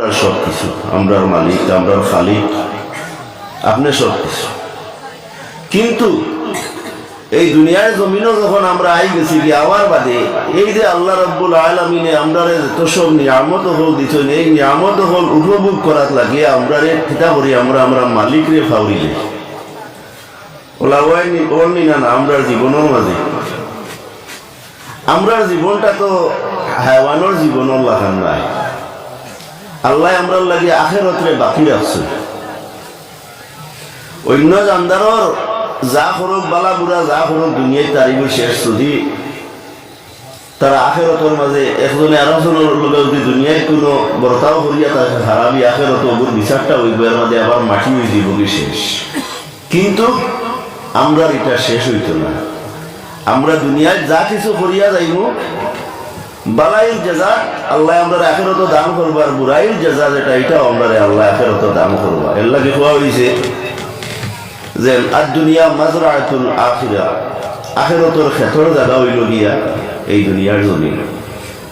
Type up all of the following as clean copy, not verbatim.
সব কিছু, আমরার মালিক, আমরার খালিক, আপনি সব কিছু। কিন্তু এই দুনিয়ার জমিনও যখন আমরা আই গেছি কি আওয়ার বাদে এই যে আল্লাহ রাব্বুল আলামিনে আমরারে যত সব নিয়ামত হল দিছেন, এই নিয়ামত হল উপভোগ করার লাগে আমরারে কিতা করি, আমরা মালিক রে ফাউরিলে ওলাওয়াই বলনি না আমরার জীবনের মাঝে। আমরার জীবনটা তো হায়ওয়ানোর জীবনের লাগান নাই। আল্লাহ আমরার লাগে আখিরাতরে বাকি রাখছে। অন্য জানদারর যা করুক বালা বুড়া যা করুক দুনিয়ায় তারিখ শেষ, যদি তারা আখিরাতের মাঝে একজনে আরেকজনের লগে যদি দুনিয়ায় কোনো বর্তাও করিয়া তাকে হারাবি আখিরাতে ওর বিচারটা ওই বইয়ের মাঝে আবার মাটি হয়ে জীবনই শেষ। কিন্তু আমরা এটা শেষ হইত না। আমরা দুনিয়ায় যা কিছু করিয়া যাইব বালাইল জাযা আল্লাহ আমরা আখিরাতে দান করবার, বুড়াইল জাযা যেটা এটাও আমরা আল্লাহ আখিরাতে দান করবা। এর লাগে কোয়া হইছে যে আর দুনিয়া মাজরাতুল আখিরা, আখিরাতের ক্ষেত্র জায়গা হইল গিয়া এই দুনিয়ার জমিন।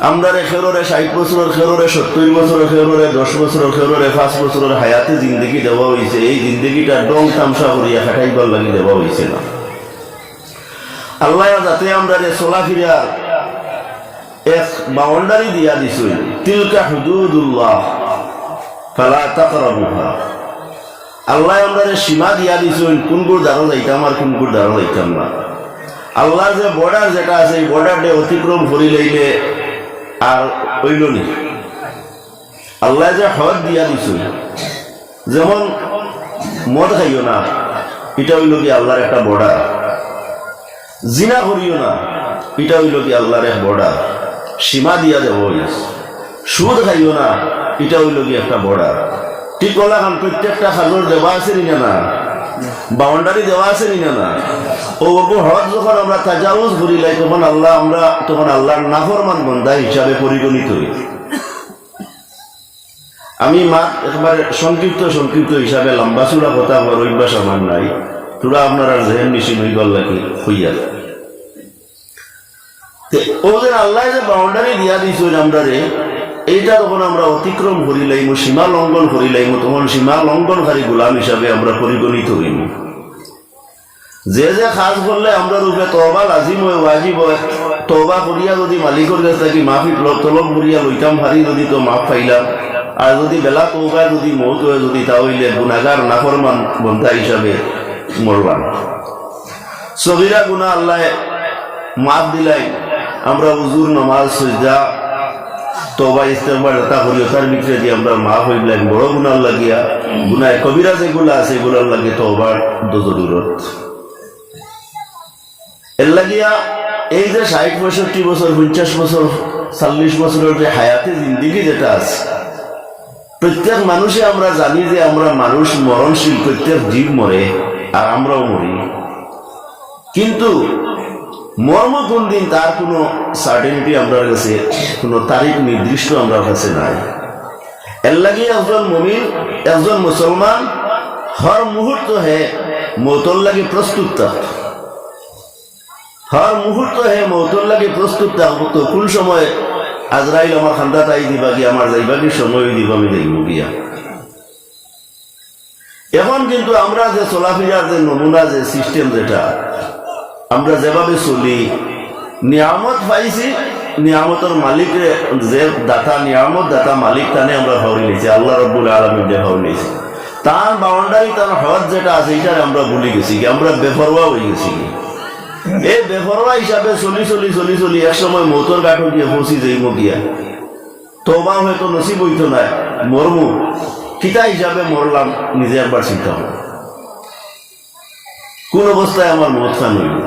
আমরা খেরোরে 60 বছরের খেরোরে 70 বছরের খেরোরে 10 বছরের খেরোরে 5 বছরের হায়াতে জিন্দগি দেওয়া হয়েছে। এই জিন্দগিটা ডং তামসা করিয়া খাটাইবার লাগি দেওয়া হয়েছে না। আল্লাহ যাতে আমরা চলাফিরা এক বাউন্ডারি দিয়া দিছই, তিলকা হুদুদুল্লাহ ফালা তাকরাবুহা। আল্লাহ আমরা সীমা দিয়া দিছই, কোনগুর দ্বারা যাইতাম আর কোনগুর দ্বারা যাইতাম না। আল্লাহ যে বর্ডার যেটা আছে এই বর্ডারটা অতিক্রম করি লইলে আর হইল নি। আল্লাহ যে হদ দিয়া দিছই, যেমন মদ খাইও না, এটা হইল কি আল্লাহর একটা বর্ডার। জিনা করিও না, এটা হইল কি আল্লাহর এক বর্ডার, সীমা দিয়া দেব। সুদ খাইও না, এটা হইল কি একটা বর্ডার। ঠিক বলা খান প্রত্যেকটা খাজর দেওয়া আছে নি না, বাউন্ডারি দেওয়া আছে নি না। ও হদ যখন আমরা তাজাউজ করি লাই তখন আল্লাহর নাফরমান বান্দা হিসাবে পরিগণিত হই। আমি একবারে সংক্ষিপ্ত হিসাবে লম্বা চূড়া কথা আমার অভ্যাস আমার নাই। তোরা আপনারা জেহেন নিশি হইবার লাগে হইয়া ওদের আল্লাহ যে বাউন্ডারি দিয়া দিয়েছেন আমরা রে, এইটা যখন আমরা অতিক্রম করি লাইম, সীমা লঙ্ঘন করি লাইম, তখন সীমা লঙ্ঘনকারী গোলাম হিসাবে আমরা পরিগণিত হইম। যে কাজ করলে আমরা রূপে তওবা লাজিম হয়, ওয়াজিব হয়। তওবা করিয়া যদি মালিকের কাছে থাকি মাফি তলব করিয়া লইতাম পারি, যদি তো মাফ পাইলাম। আর যদি বেলা তওবা যদি মৌত হয় যদি তা হইলে গুনাহগার নাফরমান বন্ধা হিসাবে মরলাম। সগীরা গুনাহ আল্লাহ মাফ দিলাই। আমরা হুজুর নামাজ সিজদা তওবা ইস্তেগফার যা করি তার ভিতরে দিয়ে আমরা মাফ হইলাম। বড় গুনাহ লাগিয়া গুনাহ কবিরা যেগুলো আছে এগুলোর লাগে তওবার জরুরত। এর লাগিয়া এই যে 60-65 বছর 50 বছর 40 বছরের যে হায়াতে জিন্দিগি যেটা আছে, প্রত্যেক মানুষে আমরা জানি যে আমরা মানুষ মরণশীল, প্রত্যেক জীব মরে আর আমরাও মরি। কিন্তু মর্ম কোন দিন তার কোনো সার্টেনিটি আমরা কাছে, কোনো তারিখ নির্দিষ্ট আমরা কাছে নাই। এর লাগে একজন মুমিন, একজন মুসলমান হর মুহূর্ত হে মৌতর লাগে প্রস্তুত থাকত। হর মুহূর্ত হে মৌতর লাগে প্রস্তুত থাকত। কোন সময় আজরাইল আমার খান্দা তাই দিবা গিয়া, আমার যাইবা কি সময় দিব, আমি যাইব গিয়া। এখন কিন্তু আমরা যে চলাফেরার যে নমুনা যে সিস্টেম যেটা আমরা যেভাবে চলি, নিয়ামত পাইছি, নিয়ামতের মালিকের যে দাতা, নিয়ামত দাতা মালিক তানে আমরা হরি নিয়েছি, আল্লাহ রাব্বুল আলামিন যে হরি নিয়েছি। তার বাউন্ডারি তার হদ যেটা আছে এটা আমরা ভুলে গেছি, আমরা বেপরোয়া হয়ে গেছি। এই বেপরোয়া হিসাবে চলি এক সময় মৌতর গাঠো গিয়ে ফসি যাইব গিয়া, তওবা হয়তো নসিব হইতো না, মরমু কিতা হিসাবে মরলাম নিজে একবার চিন্তা হবে কোন অবস্থায় আমার মত খান হইল।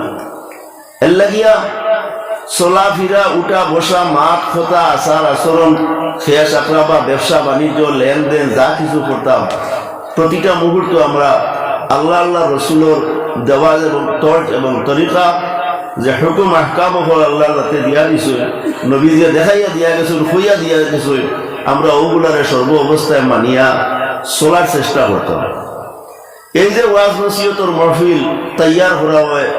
এর লাগিয়া চলাফিরা, উঠা বসা, মাত কথা, আচার আচরণ, খেয়া চাকরা বা ব্যবসা বাণিজ্য, লেনদেন যা কিছু করতাম, প্রতিটা মুহূর্ত আমরা আল্লাহ রসুলের দেওয়া এবং তর্ক এবং তরিকা যে হুকুম আহকাম হল আল্লাহ রাতে দিয়া দিছে, নবী যে দেখাইয়া দিয়া গেছেন, হইয়া দিয়া গেছে, আমরা ওগুলারে সর্ব অবস্থায় মানিয়া চলার চেষ্টা করতাম। এই যে ওয়াজ নসিহতর মাহফিল তৈয়ার করা হয়,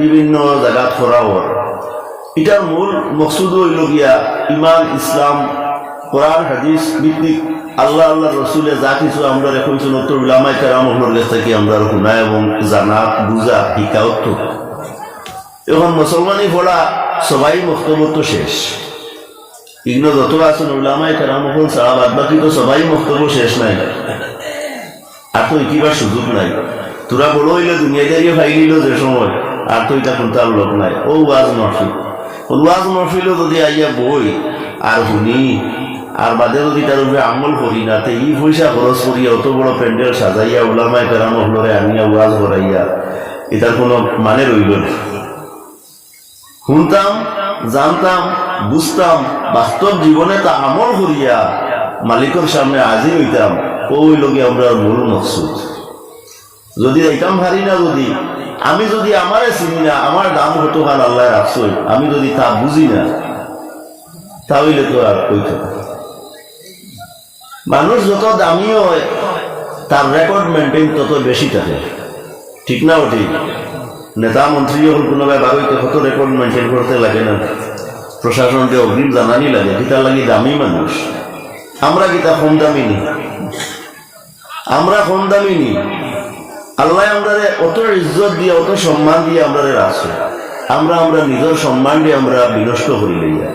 বিভিন্ন জায়গা করা হয়, এটার মূল মকসুদ হইল গিয়া ইমান ইসলাম কোরআন হাদিস ভিত্তিক আল্লাহ আল্লাহ রসুলে যা কিছু আমরা রেখেছি নতুন উলামায়ে কেরাম কাছ থেকে আমরা শুনা এবং জানা বুঝা শিকাও তো এখন মুসলমানি পড়া সবাই বক্তব্য তো শেষ ইগনো যত আছেন উলামায়ে কেরাম ছাড়া বাদ বাকি তো সবাই বক্তব্য শেষ নাই আর তো ইকিবার সুযোগ নাই তোরা বড় হইলে দুনিয়াদারি ফাইলিল যে সময় আর তো এটা কোনটার লোক নাই ও ওয়াজ মহফিলও যদি আইয়া বই আর শুনি আর বাদে যদি তার উপরে আমল করি না তে ই পয়সা খরচ করিয়া অত বড় প্যান্ডেল সাজাইয়া উলামায়ে কেরাম হলরে আনিয়া ওয়াজ করাইয়া এটার কোনো মানে রইল না শুনতাম জানতাম বুঝতাম বাস্তব জীবনে তা আমল করিয়া মালিকের সামনে হাজির হইতাম ওই লোকে আমরা মূল মকসুদ যদি এইটাম হারি না যদি আমি যদি আমারে চিনি না আমার দাম হতো হাল আল্লাহ রাখছই আমি যদি তা বুঝি না তাহলে তো আর কইত মানুষ যত দামি হয় তার রেকর্ড মেনটেন তত বেশি থাকে ঠিক না ঠিক নেতা মন্ত্রী যখন কোনো ব্যাপার হইতে কত রেকর্ড মেনটেন করতে লাগে না প্রশাসনকে অগ্রিম জানানি লাগে কিতা লাগি দামি মানুষ আমরা কিতা কম দামি নি আমরা কম দামি নি আল্লাহ আমরা অত ইজ্জত দিয়ে অত সম্মান দিয়ে আমরা রাখছে আমরা নিজের সম্মান দিয়ে আমরা বিনষ্ট করি লইয়া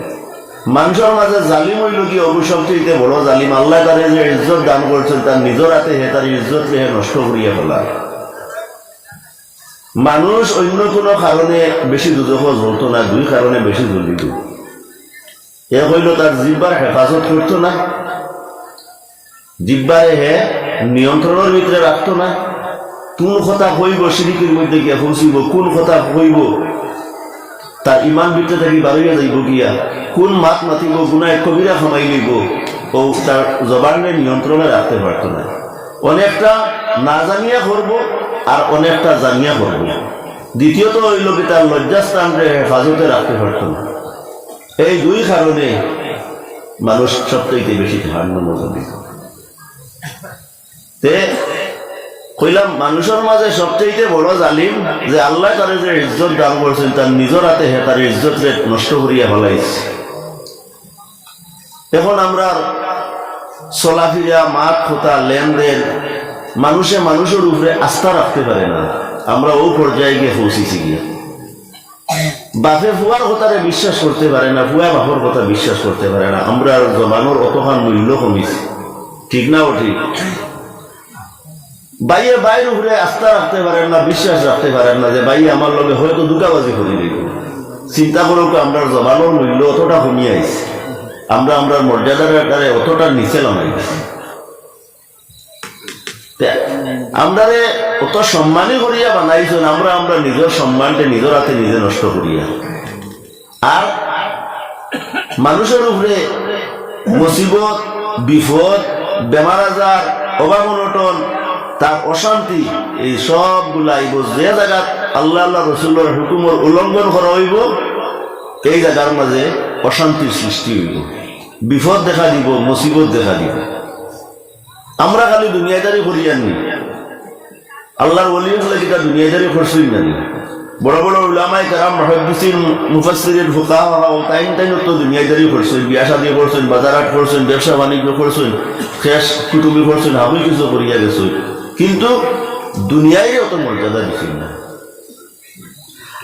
মানুষের মাঝে জালিম হইল কি অবসবচেয়ে বড় জালিম আল্লাহ তারে যে ইজ্জত দান করছেন তার নিজের হাতে হে তার ইজ্জত হে নষ্ট করিয়া ফেলা মানুষ অন্য কোনো কারণে বেশি দুজখ জ্বলতো না দুই কারণে বেশি জ্বলিত এ হইল তার জিব্বার হেফাজত করতো না জিব্বারে হে নিয়ন্ত্রণের ভিতরে রাখতো না কোন কথা কইব শিরিকের মধ্যে গিয়া পৌঁছিব কোন কথা কইব তার ইমান ভিতরে থাকি বাড়িয়া যাইব গিয়া কোন মাত মাতিব গুনায় কবিরা খামাই লইব ও তার জবানের নিয়ন্ত্রণে রাখতে পারত না অনেকটা না জানিয়া করবো আর অনেকটা জানিয়া করবো দ্বিতীয়ত হইল কি তার লজ্জাস্থানকে হেফাজতে রাখতে পারত না এই দুই কারণে মানুষ সবথেকে বেশি ধারণ মজা দিত তে কইলাম মানুষের মাঝে সবচেয়ে বড় জালিম যে আল্লাহ তারে যে ইজ্জত দান করছেন তার নিজের হাতে হে তার ইজ্জত নষ্ট করিয়া ফেলাইছে এখন আমরা চলাফিরা মাত কথা লেনদেন মানুষের উপরে আস্থা রাখতে পারে না আমরা ও পর্যায়ে গিয়ে পৌঁছেছি গিয়া বাপে ফুয়ার কথারে বিশ্বাস করতে পারে না ফুয়া বাপর কথা বিশ্বাস করতে পারে না আমরা জমানোর অতখান মূল্য কমিছি ঠিক না ও ঠিক বাইয়ের বাইরের উপরে আস্থা রাখতে পারেন না বিশ্বাস রাখতে পারেন না যে ভাই আমার লগে হয়তো দুটাবাজি করে দিব চিন্তা করো আমরা জমানোর মূল্য অতটা কমিয়ে আইছি আমরা মর্যাদার আকারে অতটা নিচে নামাইছি আমরা অত সম্মানই করিয়া বানাইছেন আমরা নিজের সম্মানটা নিজের হাতে নিজে নষ্ট করিয়া আর মানুষের উপরে মুসিবত বিপদ বেমার আজার অভাব অনটন তার অশান্তি এই সবগুলা আইব যে জায়গা আল্লাহ আল্লাহ রসুলের হুকুমের উল্লঙ্ঘন করা হইব এই জায়গার মাঝে অশান্তির সৃষ্টি হইব বিপদ দেখা দিব মুসিবত দেখা দিব আমরা খালি দুনিয়াদারি করিয়ানি আল্লাহর ওলি হলে যেটা দুনিয়াদারি করছই না বড় বড় উলামায়ে কেরাম মুহাদ্দিসিন মুফাসসিরিন ফুকাহা তাইন তো দুনিয়াদারি করছেন বিয়া শাদী করছেন বাজারহাট করছেন ব্যবসা বাণিজ্য করছেন শেষ কুতুবি করছেন আমি কিছু করিয়া গেছি কিন্তু দুনিয়ায় অত মর্যাদা দিচ্ছেন না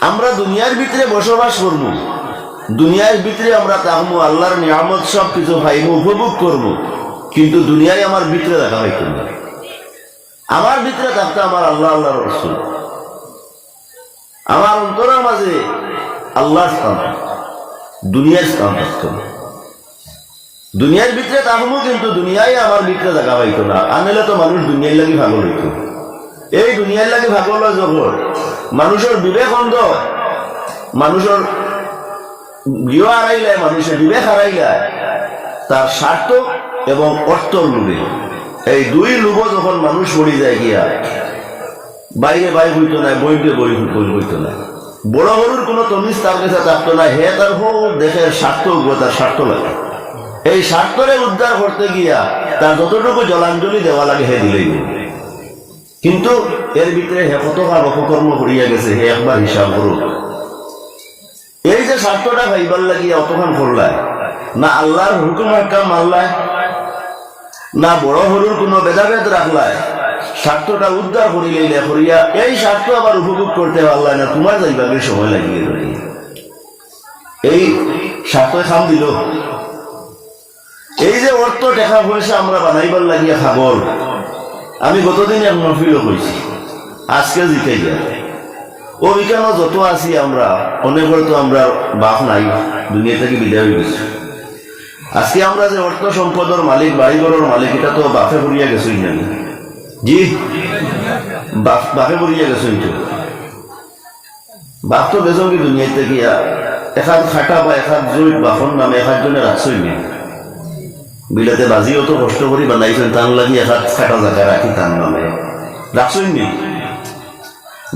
আমরা দুনিয়ার ভিতরে বসবাস করব দুনিয়ার ভিতরে আমরা থাকবো আল্লাহর নিয়ামত সব কিছু পাইব উপভোগ করব কিন্তু দুনিয়ায় আমার ভিতরে দেখা হইত না আমার ভিতরে থাকতো আমার আল্লাহ আল্লাহর রাসূল আমার অন্তরের মাঝে আল্লাহর স্থান দুনিয়ার স্থান থাকতো দুনিয়ার ভিতরে থাকবো কিন্তু দুনিয়ায় আমার ভিতরে দেখা হইত না আনলে তো মানুষ দুনিয়ার লাগি ভাগল হইত এই দুনিয়ার লাগি ভাগল যখন মানুষের বিবেক অন্ধ মানুষের গৃহ হারাইলে মানুষের বিবেক হারাইলে তার স্বার্থ এবং অর্থর লোভে এই দুই লোভ যখন মানুষ পড়ে যায় গিয়া বাইরে বাই হইতো না বইতে বই হইতো না বড় বড়ুর কোনো তমিজ তার কাছে থাকতো না হে তার হোক দেশের স্বার্থ তার স্বার্থ লাগে এই স্বার্থরে উদ্ধার করতে গিয়া তার যতটুকু জলাঞ্জলি দেওয়া লাগে হে দিলেই কিন্তু এর ভিতরে হে কতবার অপকর্ম করিয়া গেছে হে একবার হিসাব করুক এই যে স্বার্থটা ভাইবার লাগিয়া অতক্ষণ করলায় না আল্লাহর হুকুম হাকাম মানলায়, না বড় হরুর কোনো ভেদাভেদ রাখলায়, স্বার্থটা উদ্ধার করিলে করিয়া এই স্বার্থ আবার উপভোগ করতে পারলায় না, তোমার যাইবাকে সময় লাগিয়ে রই এই স্বার্থ খাম দিল। এই যে অর্থ টাকা পয়সা আমরা বানাইবার লাগিয়া খাবল, আমি গতদিন এক মহফিলও কইছি, আজকে জিতে গিয়া ওইখানে যত আছি আমরা অনেকের তো আমরা বাপ নাই, দুনিয়া থেকে বিদায় হয়ে গেছি। আজকে আমরা যে অর্থ সম্পদের মালিক, বাড়িঘরের মালিক, এটা তো বাপে পড়িয়া গেছই না, জি বাপে পড়িয়া গেছই তো। বাপ তো গেছ কি দুনিয়াতে গিয়া এখান খাটা বা এখান জৈট বাপন নামে এখান জনে রাখছই নি, বিলাতে বাজিও তো কষ্ট করি বানাইছেন, টান লাগি এখান খাটা জায়গায় রাখি টান নামে রাখছই নি।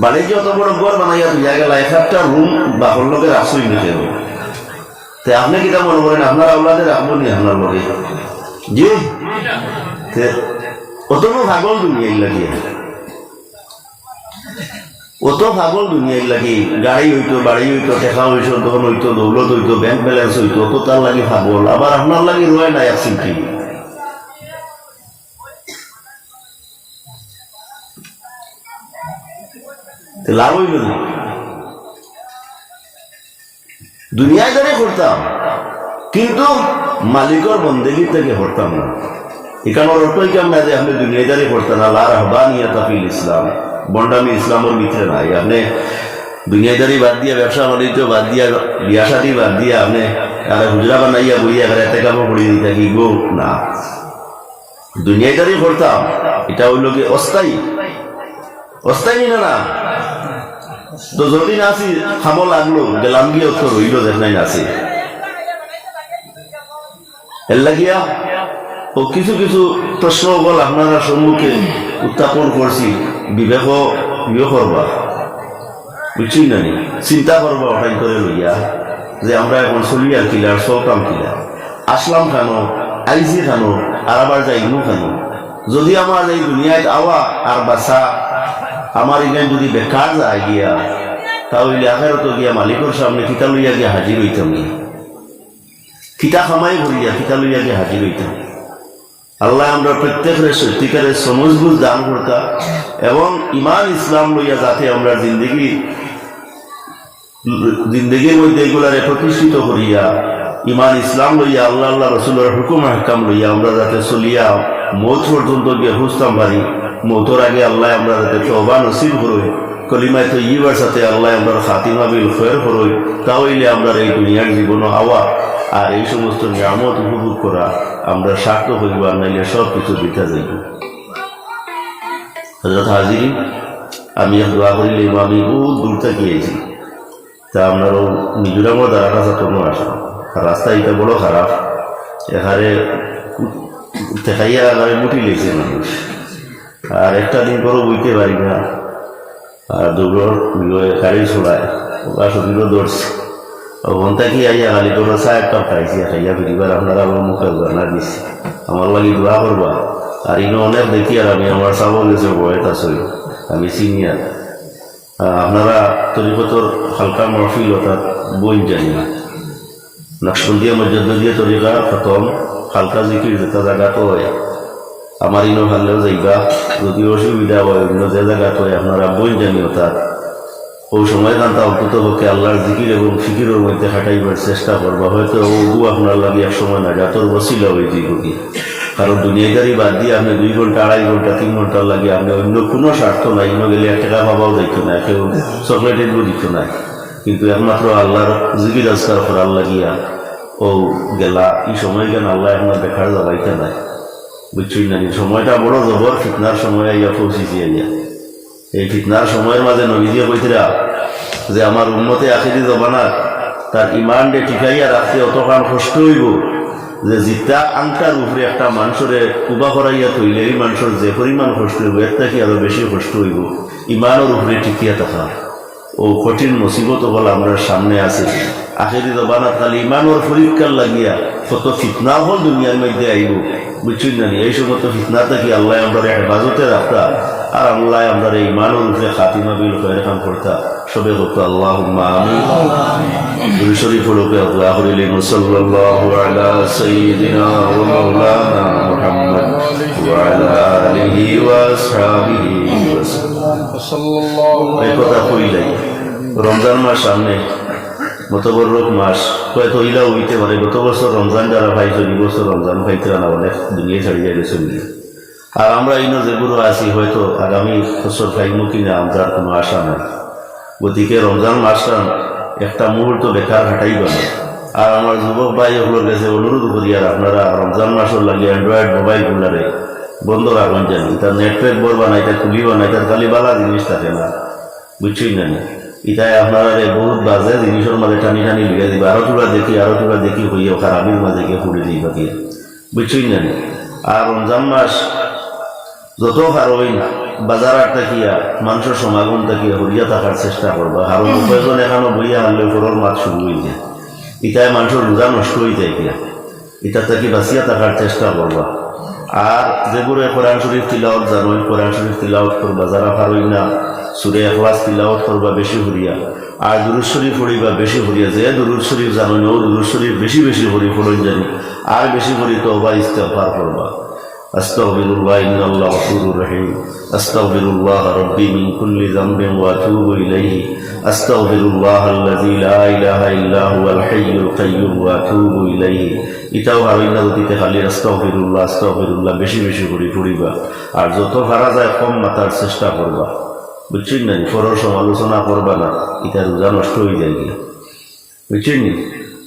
বাণিজ্য অত বড় ঘর বানাইয়া দিয়া গেলা, একটা রুম বাপর লোকে রাখছই নি কেউ। তে আপনি কিটা মনে করেন আপনার আওলাদে রাখবো নি আপনার লোকে? জি অত ভাগল দুনিয়াই লাগিয়ে, অত ভাগল দুনিয়াই লাগি, গাড়ি হইতো, বাড়ি হইতো, টেকা হইতো, ধন হইতো, দৌলত হইতো, ব্যাংক ব্যালেন্স হইতো, অত তার লাগি ভাগল। আবার আপনার লাগি রয় নাই আসছেন কি লাভ হইল না। দুনিয়ায় ধরে করতাম কিন্তু মালিকর বন্দেগি থেকে করতাম না। এখানে অর্থই কেমন যে আপনি দুনিয়াদারি করতেন না, লা রাহবানিয়াতা ফিল ইসলাম, বন্ডামি ইসলামের ভিতরে নাই। আপনি দুনিয়াদারি বাদ দিয়া, ব্যবসা বাণিজ্য বাদ দিয়া, বিয়া শাদী বাদ দিয়া আপনি আর হুজরা বানাইয়া বইয়া এতে কামো পড়ি দিতে কি গো না, দুনিয়াদারি করতাম। এটা হইল কি অস্থায়ী, অস্থায়ী না না তো যদি নাচি খাবো লাগলো গেলাম গিয়ে তো রইল দেখ নাই নাচি এর লাগিয়া ও কিছু কিছু প্রশ্ন বল আপনারা সম্মুখে উত্থাপন করছি। বিবেক ইয়ে করবা, বুঝছি না, চিন্তা করবা ওটাই করে লইয়া যে আমরা এখন চলি আর কিলার সৌকাম কিলা, আসলাম কেন, আইসি কেন, আর আবার যাইমু কেন। যদি আমার এই দুনিয়ায় আওয়া আর বাসা আমার এখানে যদি বেকার যায় গিয়া, তাহলে আখেরত গিয়া মালিকের সামনে কিতা লইয়া গিয়া হাজির হইতাম গিয়া, কিতা খামাই ভরিয়া কিতা লইয়া গিয়া হাজির হইতাম। আল্লাহ আমরা প্রত্যেকের সত্যিকারের সমজগুজ দান করতা এবং ইমান ইসলাম লইয়া যাতে আমরা জিন্দগির মধ্যে এগুলারে প্রতিষ্ঠিত করিয়া ইমান ইসলাম লইয়া আল্লাহ আল্লাহ রসুলের হুকুম হাকাম লইয়া আমরা যাতে চলিয়া মৌত পর্যন্ত গিয়ে বুঝতাম পারি। মৌতর আগে আল্লাহ আমরা যাতে তওবা নসিব করই, কলিমায় তো ইবার সাথে আল্লাহ আমরা খাতিমা বিল খৈর করই, তাহলে আমরা এই দুনিয়ার জীবন আওয়া আর এই সমস্ত নিয়ামত উপভোগ করা আমরা স্বার্থ হইব, আর নাইলে সব কিছু বৃথা যাইব। হযরত হাজির আমি দোয়া করিলে আমি বহুত দূর থেকে গিয়েছি, তা আপনারও মিজোরামও দাঁড়াটা চাতনো আসা, রাস্তা এটা বড় খারাপ, এখানে দেখাইয়া আগারে মুঠি লেগেছে মানুষ, আর একটা দিন পরও বইতে পারি না, আর দৌড়র গাড়ি ছড়ায় ওরা শরীরও দৌড়ছে। ওখান থেকে আইয়া খালি তোর চায়ের কাপ খাইছি, খাইয়া ফিরিবার আপনারা আমার মুখে জানা দিচ্ছি, আমার লাগি দোয়া করবা। আর ইনো অনেক দেখি আর আমি আমার চাবল গেছে বয়স আসই, আমি সিনিয়র। আপনারা তরিকতর হালকা মহফিল অর্থাৎ বই জানি না, নকশবন্দিয়া মসজিদীয় তরিকা প্রথম হালকা জিকির যেটা জায়গা তো হয়, আমার ইনো ভালেও যাইবা, যদি অসুবিধা হয় অন্য যে জায়গা তো হয় আপনারা বই জানি অর্থাৎ ওই সময় কান্তা অন্তত পক্ষে আল্লাহর জিকির এবং ফিকিরের মধ্যে খাটাইবার চেষ্টা করবা। হয়তো ওগু আপনার লাগে এক সময় না যাতর বসিল ওই জিগুটি, কারণ দুনিয়াদারি বাদ দিয়ে আপনি 2 ঘন্টা 2.5 ঘন্টা 3 ঘন্টার লাগে আপনি অন্য কোনো স্বার্থ নাই, ইনো গেলে 1 টাকা পাবাও দিত না, কেউ চকলেটেরও দিত না, কিন্তু একমাত্র আল্লাহর জিকির আজকার করার লাগিয়া ও গেলা এই সময় কেন আল্লাহ আপনার দেখার যাবাইতে নাই, বুঝছই না। সময়টা বড় জবর ফিতনার সময় আইয়া পৌঁছিছি। আইয়া এই ফিতনার সময়ের মাঝে নবীজিয়ে কইতরা যে আমার উম্মতে আখিরি জমানাত তার ইমান ডে টিকাইয়া রাখতে অতখান কষ্ট হইব যে জিতা আংটার উপরে একটা মানুষের কুবা করাইয়া তৈলে এই মানুষের যে পরিমাণ কষ্ট হইব এর থেকে আরো বেশি কষ্ট হইব ইমানের উপরে টিকিয়া থাকা। ও কঠিন মুসিবত বল আমরা সামনে আছে। আখিরি জমানাত খালি ইমানের পরীক্ষার লাগিয়া কত ফিতনা হল দুনিয়ার মধ্যে আইব, বুঝছই না। এই সমস্ত ফিতনা থেকে আল্লাহ আমরা হেফাজতে রাখতা আর আল্লাহ আমরা এই ইমানের উপরে খাতিমা বিল খৈর কাম করতা সবে করতো আল্লাহুম্মা আমিন দুরূদ শরীফ পড়বে আল্লাহ করিলেন সাল্লাল্লাহু আলা সাইয়্যিদিনা ওয়া মাওলানা মুহাম্মদ ওয়া আলা আলিহি ওয়া আসহাবিহি ওয়া সাল্লাল্লাহু এই কথা কইলাই রমজান মাস সামনে মতবরক মাস হয়তো ইলা হইতে পারে গত বছর রমজান যারা পাইছো এই বছর রমজান পাইতে না অনেক দুনিয়া ছাড়িয়ে গেছে আর আমরা এই যেগুলো আছি হয়তো আগামী বছর পাইমু কিনা আমরা কোনো আশা নাই গতিকে রমজান মাসটা একটা মুহূর্ত বেকার হাঁটাইব না আর আমার যুবক ভাই ওগুলোর কাছে অনুরোধ করি আর আপনারা রমজান মাসের লাগে অ্যান্ড্রয়েড মোবাইলগুলারে বন্ধ রাখবেন যেন তার নেটওয়ার্ক বলবা না এটা খুলিব না এটার খালি বালা জিনিস থাকে না বুঝছেন না ইটাই আপনারা বহুত বাজে জিনিসের মাঝে টানি টানি লিখে দিবে আরো তোরা দেখি হইয়া খারাপির মাঝে গিয়ে ফুড়ে দিই বাকি বুঝছেন না আর রমজান মাস যত হারোইন বাজার থাকিয়া মানুষের সমাগম থাকিয়া হরিয়া থাকার চেষ্টা করবা আর উপায়জন এখানে বইয়া আনলে ঘরের মাছ শুরু হয়ে যায় ইটাই মানুষের রোজা নষ্ট হয়ে যায় গিয়া ইটা থাকি বাঁচিয়া থাকার চেষ্টা করবা আর যেগুলো কোরআন শরীফ তিলাওয়াত জানো কোরআন শরীফ তিলাওয়াত করবা যারা পারই না সূরা ইখলাস তিলাওয়াত করবা বেশি হরিয়া আর দুরূদ শরীফ পড়িবা বেশি হরিয়া যে দুরূদ শরীফ জানো না দুরূদ শরীফ বেশি বেশি হরি পড়ন জানি আর বেশি হরি তওবা ইস্তিগফার করবা আস্তাগফিরুল্লাহ ইন্নাল্লাহু গফুরুর রহিম আস্তাগফিরুল্লাহ রাব্বি মিন কুল্লি যামবিন ওয়া আতুবু ইলাইহি আস্তাগফিরুল্লাহাল্লাযী লা ইলাহা ইল্লা হুয়াল হাইয়ুল কাইয়্যুম ওয়া আতুবু ইলাইহি এটাও হারাইনা দিতে খালি আস্তাগফিরুল্লাহ বেশি বেশি করে পড়িবা আর যত পারা যায় কম মাতার চেষ্টা করবা বুঝছেন না ফরর সমালোচনা করবা না এটা রোজা নষ্ট হয়ে যায় গিয়া বুঝছেন নি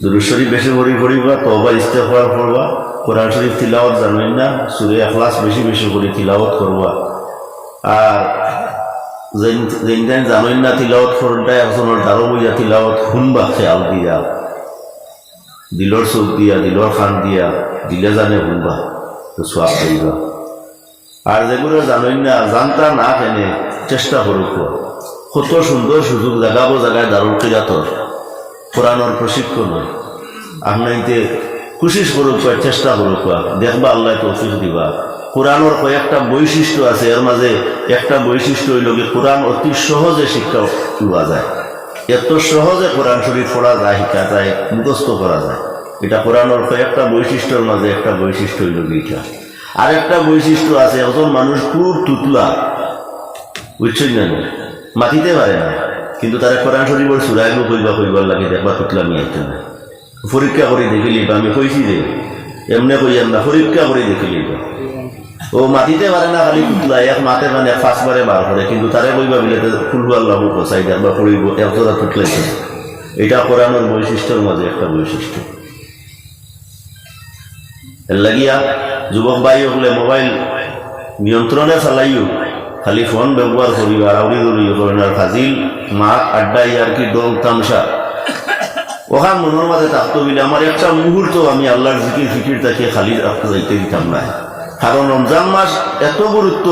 দুরূদ শরীফ বেশি করে পড়িবা তওবা ইস্তিগফার করবা কোরআন শরীফ তিলাওয়াত জানেন না সূরা ইখলাস বেশি বেশি করে তিলাওয়াত করবা আর যেন জানেন না তিলাওয়াত করতে একজনের দারো বইয়া তিলাওয়াত শুনবা খেয়াল দিয়া দিলর চোখ দিয়া দিলর খান দিয়া দিলে জানে শুনবা তো সোয়াব পাইবা আর যেগুলো জানেন না জানতা না কেনে চেষ্টা করুক কত সুন্দর সুযোগ জাগাবো জায়গায় দারুল কিরাতর কোরআনের প্রশিক্ষণ আপনাইতে কোশিশ করুক চেষ্টা করুক দেখবা আল্লাহ তৌফিক দিবা কোরআনের কয়েকটা বৈশিষ্ট্য আছে এর মাঝে একটা বৈশিষ্ট্য হইল কি কোরআন অতি সহজে শিক্ষা লওয়া যায় এত সহজে কোরআন শরীফ পড়া যায় শিক্ষা যায় মুখস্থ করা যায় এটা কোরআনের কয়েকটা বৈশিষ্ট্যের মাঝে একটা বৈশিষ্ট্য হইল এটা আর একটা বৈশিষ্ট্য আছে একজন মানুষ খুব তুতলা বুঝছেন না মাতিতে পারে না কিন্তু তারা কোরআন শরীফের সুরাইব কইবার লাগে দেখবা তুতলা নিয়ে আসতে না পরীক্ষা করে দেখিলি আমি কইছি যে এমনি কইয়াম না পরীক্ষা করে দেখিলি ও মাতিতে পারে না খালি তুতলা এক মাতে মানে ফার্স্টবারে বার করে কিন্তু তারে কইবা বিলে ফুলবার লাভ বসাই দেখবা পড়িব এতটা তুতলাইছে এটা কোরআনের বৈশিষ্ট্যের মাঝে একটা বৈশিষ্ট্য এর লাগিয়া যুবক ভাই হলে মোবাইল নিয়ন্ত্রণে চালাইও খালি ফোন ব্যবহার করিবা আউরি দৌড়িও করেন আর ফাজিল মাত আড্ডা ইয়ার কি দল তামসা ওখান মনের মাঝে থাকতো বলে আমার একটা মুহূর্ত আমি আল্লাহর জিকির ফিকির তাকে খালি রাখতে যাইতে দিতাম না কারণ রমজান মাস এত গুরুত্ব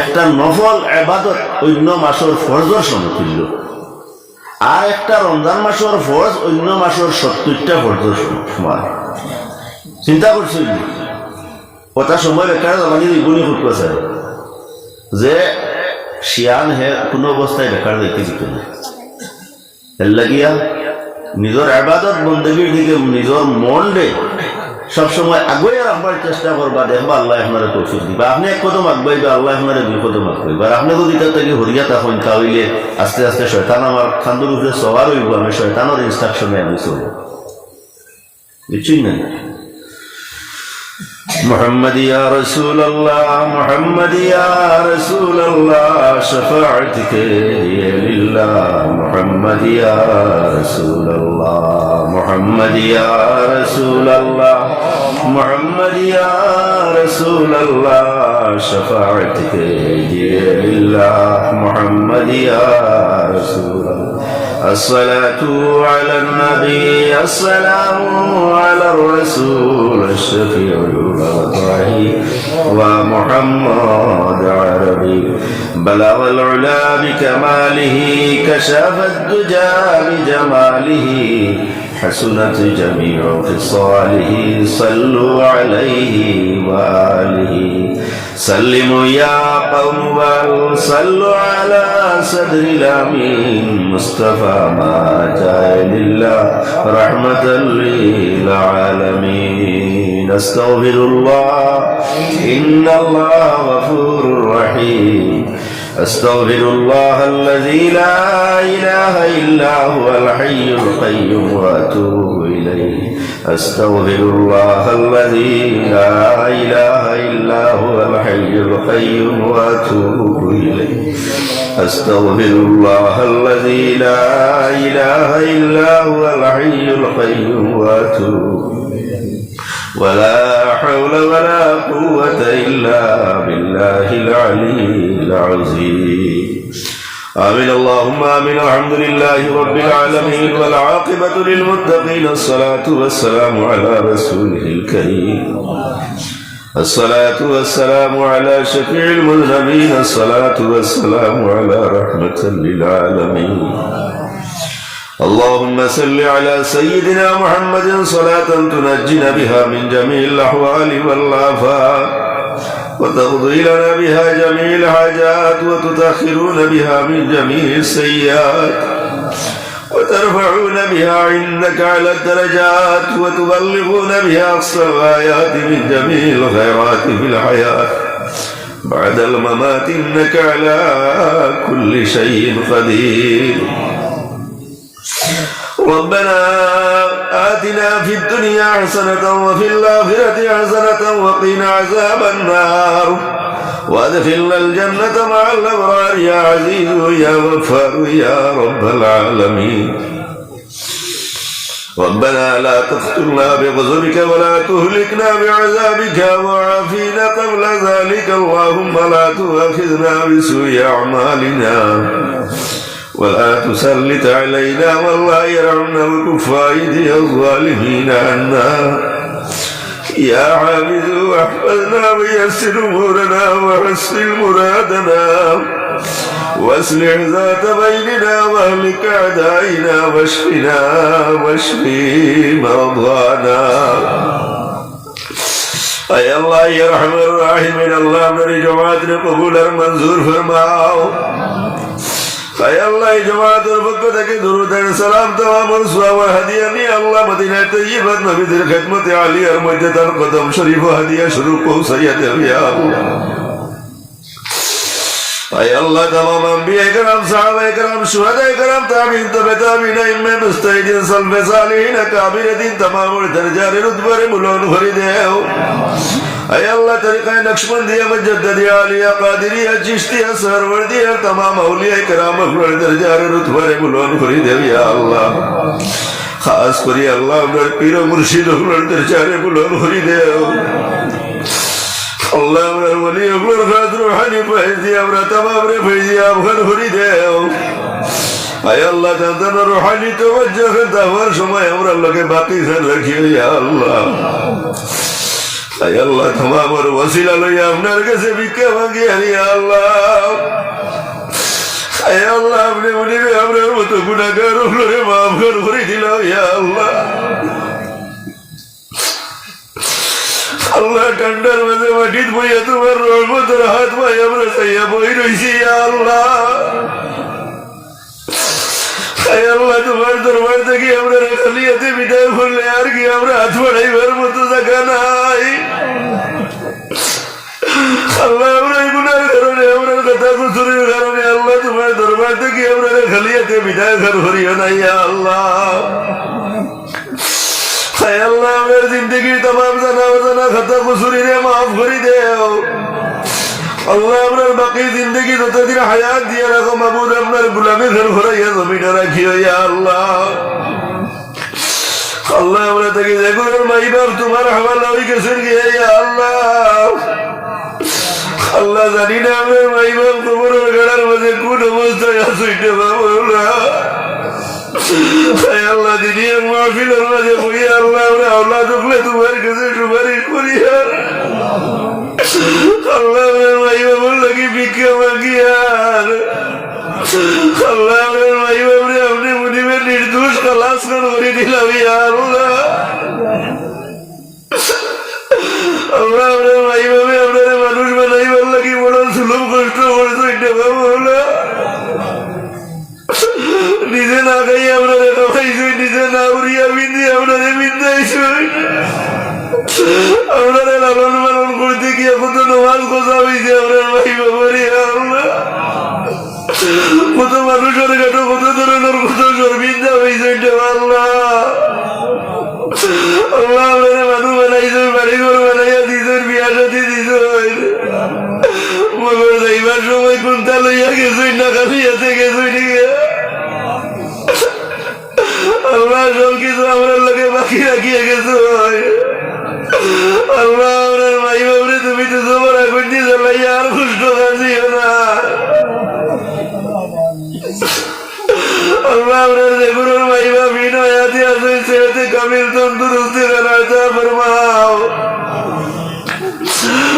একটা নফল ইবাদত অন্য মাসের ফরজের সমতুল্য আর একটা রমজান মাসের ফরজ অন্য মাসের 70টা ফরজের সমান চিন্তা করছি ওটা সময় বেকার জামানি গুণী করতে চাই যে শিয়ান হে কোনো অবস্থায় বেকার যাইতে দিত না এর লাগিয়া নিজের ইবাদত বন্দেগীর দিকে নিজের মন দে সবসময় আগুয়ে রাখবার চেষ্টা করবা দেখবা আল্লাহ আপনারা তৌফিক দিবা আপনি এক কদম আগবাইবা আল্লাহ আপনারা দুই কদম আগবাইবা আর আপনি যদি তার থেকে হরিয়া তখন তাহলে আস্তে আস্তে শয়তান আমার খান্দুর উপরে সবার হইব আমি শয়তানের ইনস্ট্রাকশনে আমি চলব বুঝছেন না محمد يا رسول الله محمد يا رسول الله شفاعتك هي لله محمد يا رسول الله محمد يا رسول الله محمد يا رسول الله شفاعتك هي لله محمد يا رسول الله الصلاة على النبي السلام على الرسول الشفيع الرضاعي ومحمد عربي بلغ العلا بكماله كشف الدجى بجماله حسنت جميع خصاله صلوا عليه وآله سلموا يا قوم بل صلوا على صدر الأمين مصطفى ما جاء لله رحمة للعالمين أستغفر الله إن الله غفور رحيم أستغفر الله الذي لا إله إلا هو الحي القيوم وأتوب إليه أستغفر الله الذي لا إله إلا هو الحي القيوم وأتوب إليه أستغفر الله الذي لا إله إلا هو الحي القيوم وأتوب ولا حول ولا قوة إلا بالله العلي العظيم آمين اللهم آمين الحمد لله رب العالمين والعاقبة للمتقين الصلاة والسلام على رسوله الكريم الصلاة والسلام على شفيع المذنبين الصلاة والسلام على رحمة للعالمين اللهم صل على سيدنا محمد صلاة تنجينا بها من جميع الأحوال والآفات وتقضي لنا بها جميع الحاجات وتتأخرون بها من جميع السيئات وترفعون بها عندك على الدرجات وتبلغون بها أقصى الغايات من جميع الخيرات في الحياة بعد الممات إنك على كل شيء قدير ربنا آتنا في الدنيا حسنة وفي الآخرة حسنة وقنا عذاب النار وادخلنا الجنة مع الأبرار يا عزيز يا غفار يا رب العالمين ربنا لا تقتلنا بغضبك ولا تهلكنا بعذابك وعافينا قبل ذلك اللهم لا تؤاخذنا بسوء أعمالنا ولا تسلط علينا والله يرعنا وكف أيدي الظالمين عنا يا عابد واحفظنا ويسر أمورنا وحسن مرادنا واصلح ذات بيننا واهلك أعدائنا واشفنا واشفي مرضانا اے اللہ یا رحم الراحمین اللہ میری جماعت نے قبول اور منظور فرماؤ اے اللہ جماعت اور بکت کے درود اور سلام تمام رسوا و ہدیہ میں اللہ مدینہ طیبہ نبی در خدمت علی اور مجد القدم شریف و ہدیہ شروع کو سید ابیاء اے اللہ تمام انبیاء کرام صحابہ کرام شہداء کرام تابعین تبع تابعین ائمہ مجتہدین سلف صالحین کابر دین تمام درجات رتبہ ملون فرید ہے اے اللہ طریقہ نقشبندیہ مجددیہ علیہ قادریہ چشتیہ سہروردیہ تمام اولیاء کرام اکبر درجات رتبہ ملون فرید ہے یا اللہ خاص کری اللہ اکبر پیر و مرشد اکبر درجات ملون فرید ہے اللہ امرا ولی اکبر خاطر روحانی فیضی امرا تمام رے فیضی افغان فرید ہے اے اللہ تنظر روحانی توجہ خلطہ ورشمائے امرا اللہ کے باقی سن رکھیے یا اللہ اے اللہ تمام اور وسیلہ لو یا اپنا رکھے بکے مانگی یا اللہ اے اللہ اپنے منی میں امرا رمت گناہ کر روح لے معاف کر فرید لو یا اللہ اللہ ٹنڈر مزے وٹید بھئی تمہر رحمت رحمت بھئی امر سیب ہوئی رئیسی یا اللہ اے اللہ تمہر دربار تکی امر رخلیت بیدائی کھل یار کی امر ہاتھ بڑھائی برمت سکانا آئی اللہ امر گناہ کرنے امر قطع کو سری کرنے اللہ تمہر دربار تکی امر رخلیت بیدائی کھل ہونا یا اللہ اے اللہ میرے زندگی تمام زنا و زنا خطا قصوری نے معاف کری دے اللہ اپنا باقی زندگی تو تدیر حیات دیا رکھو محبود اپنا غلامی گھر خوریا زمین رکھیو یا اللہ اللہ اپنا تکی دیکھو مائی باپ تمہارا حوالہ ہوئی کسر گیا یا اللہ اللہ زنینا میں مائی باپ قبر و گڑر مزے کون مزتا یا سویٹے بابولا اے اللہ دنیا معافل اللہ دے خوئی اللہ انہیں اولاد اکلے تمہاری کسے شمارش کری اللہ انہیں مائیوہ بول لگی بکے مانگی یار اللہ انہیں مائیوہ اپنے منی میں نردوش خلاص کر غری دلاوی یا اللہ اللہ انہیں مائیوہ میں اپنے منوش بنائی হয়েছে আমরা ভাই বাবারি আল্লাহ কত মানুষের কাছে কত ধরনের কত শর্মিন্দা হয়েছে আল্লাহ আল্লাহ আমরা মানুষ বানাইছেন বাড়িঘর বানাইয়া দিছেন বিয়া সাথী দিছেন মগর যাইবার সময় কোনটা লইয়া গেছই না খালিয়াতে গেছই নিকে আল্লাহ সব কিছু আমার লোকে বাকি রাখিয়ে গেছো আল্লাহ আপনার মাই বাবরে তুমি তো সবার আগুন দিয়ে জ্বালাইয়া আর কষ্ট কাজিও না আল্লাহ আপনার যেগুলোর মাই বাবি নয়াতি আছে সেতে কামিল তন্দুরুস্তি রাখা ফরমাও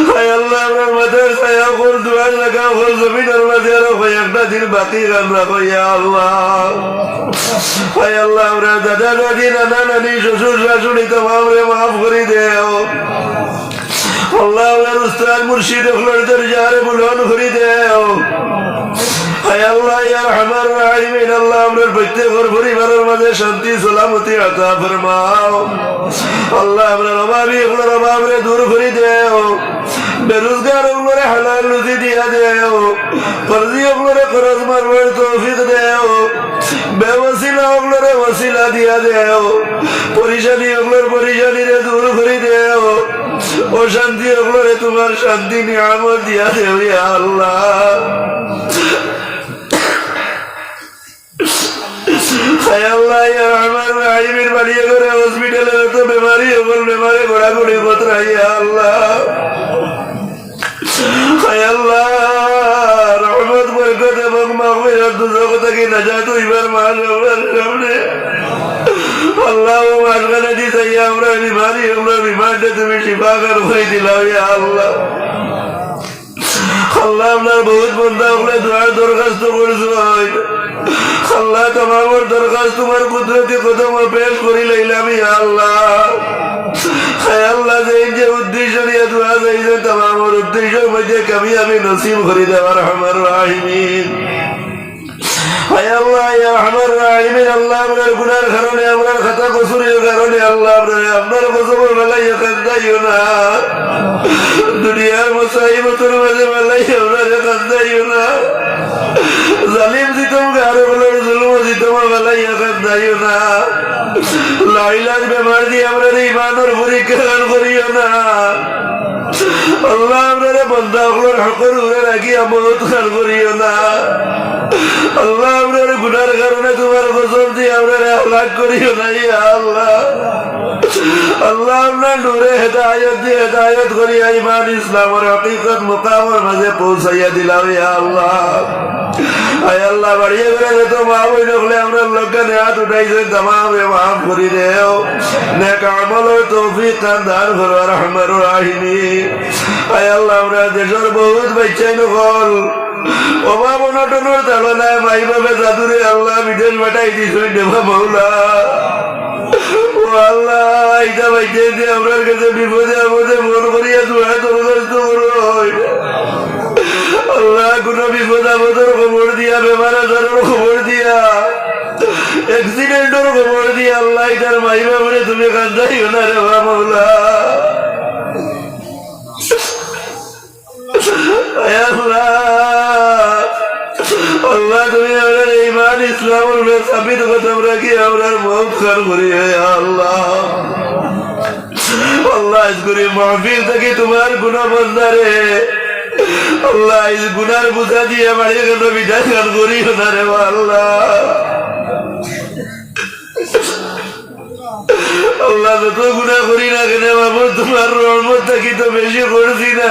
হায় আল্লাহ আপনার মাথার ছায়া খোল দুয়ার লাগা খোল জমিনের মাঝে আরো কয়েকটা দিন বাকি গান রাখো ইয়া আল্লাহ হায় আল্লাহ আমরা দাদা দাদি নানা নানি শ্বশুর শাশুড়ি তোমার মাফ করে দেও আল্লাহ আপনার উস্তাদ মুর্শিদ ফ্লোরদের যারে বুলন করে দেও হায় আল্লাহ ইয়া রহমান রাহিমিন আল্লাহ আপনার প্রত্যেকের পরিবারের মাঝে শান্তি সালামতি আতা ফরমাও আল্লাহ আপনার অভাবী এগুলোর অভাবরে দূর করে দেও বেরোজগার ওগুলোরে হালাল রুজি দিয়া দেও ফরজি ওগুলোরে খরচ মারবার তৌফিক দেও বেওসিলা ওগুলোরে ওসিলা দিয়া দেও পরিশানি ওগুলোর পরিশানিরে দূর করে দেও ও শান্তি ওগুলোরে তোমার শান্তি নিয়ামত দিয়া দেও ইয়া আল্লাহ হায় আল্লাহ ইয়া রহমান রাহিমের বাড়িয়ে করে হসপিটালে তো বেমারি ওগুলো বেমারে ঘোরাঘুরি পত্রা ইয়া আল্লাহ হায় আল্লাহ রহমত বরকত এবং মাগফিরাত দুজক থেকে নাজাত হইবার মাস আমার সামনে আল্লাহ মাসখানে দিতে আমরা বিমারি আমরা বিমানটা তুমি শিফা কর হয়ে দিলাম ইয়া আল্লাহ আল্লাহ আপনার বহুত বন্ধা হলে দোয়ার দরখাস্ত করছো আল্লাহ তোমার দরখাস্ত তোমার কুদরতি কদম পেশ করি লইলাম ইয়া আল্লাহ হায় আল্লাহ যে উদ্দেশ্য নিয়ে দোয়া যাইছে তোমার উদ্দেশ্যের মধ্যে কামিয়াবি নসিব করে দেওয়ার রহমান রাহিমিন হায় আল্লাহ ইয়া রহমান রাহিমিন আল্লাহ আপনার গুনার কারণে আপনার খাতা কসুরের কারণে আল্লাহ আপনার কসমের বেলায় কান্দাইও না দুনিয়ার মুসাইবতের মাঝে বেলায় আপনার কান্দাইও না জালিম জিতম গারো বলার জুলুম জিতম বেলায় কান্দাইও না লাইলাজ বেমার দিয়ে আমরা ইমানের পরীক্ষা করিও না আল্লাহ আপনারা বন্ধা হলোর হকর উড়ে রাখি আমত খান করিও না আল্লাহ আপনার গুনার কারণে তোমার কসম দিয়ে আপনারা হলাক করিও না ইয়া আল্লাহ আল্লাহ আপনার নূরে হেদায়েত দিয়ে হেদায়েত করিয়া ইমান ইসলামের হকিকত মুকামের মাঝে পৌঁছাইয়া দিলাম ইয়া আল্লাহ আয় আল্লাহ বাড়িয়ে বেড়ে তো মা বই নকলে আমরা লোককে হাত উঠাইছেন তামাম মাফ করি দেও নেক আমলের তৌফিক দান করো রহমান রাহিমিন আয় আল্লাহ আমরা দেশের বহুত বাচ্চাই নকল অভাব অনটনের তাড়নায় মাই বাবা জাদুরে আল্লাহ বিদেশ বাটাই দিছ দেবা মৌলা ও আল্লাহ এটা বাচ্চা দিয়ে আপনার কাছে বিপদে আপদে মন করিয়া দোয়া দরখাস্ত করো আল্লাহ কোন বিপদ আপদের খবর দিয়া বেমার আজারের খবর দিয়া অ্যাক্সিডেন্টের খবর দিয়া আল্লাহ এটার মাই বাবরে তুমি কান্দাইও না রে বা মৌলা আল্লাহ তুমি আমরা ইমান ইসলামের সাবিত কথা রাখি আমরা মৌত খান করি আল্লাহ আল্লাহ করি মাহফিল থেকে তোমার গুনাহ বন্দারে আল্লাহ ইস গুনার বুঝা দিয়ে বাড়িয়ে কেন বিদায় গান করিও না রে আল্লাহ আল্লাহ যত গুনাহ করি না কেন বাবু তোমার রহমত থাকি তো বেশি করছি না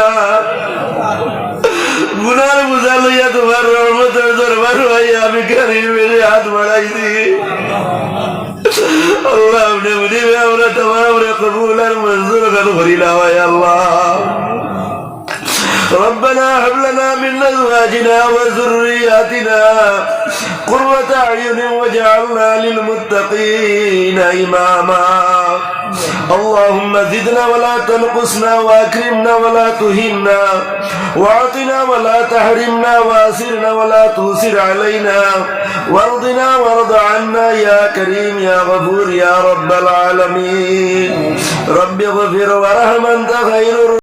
গুনার বুঝা লইয়া তোমার রহমতের দরবার হইয়া আমি কারির মেরে হাত বাড়াইছি আল্লাহ আপনি বুঝিবে আমরা তোমার কবুল আর মঞ্জুর গান করিলাম আল্লাহ ربنا هب لنا من ازواجنا وذرياتنا قرة اعين واجعلنا للمتقين اماما اللهم زدنا ولا تنقصنا واكرمنا ولا تهنا واعطنا ولا تحرمنا واسرنا ولا تؤثر علينا وارضنا وارض عنا يا كريم يا غفور يا رب العالمين رب اغفر وارحم انت خير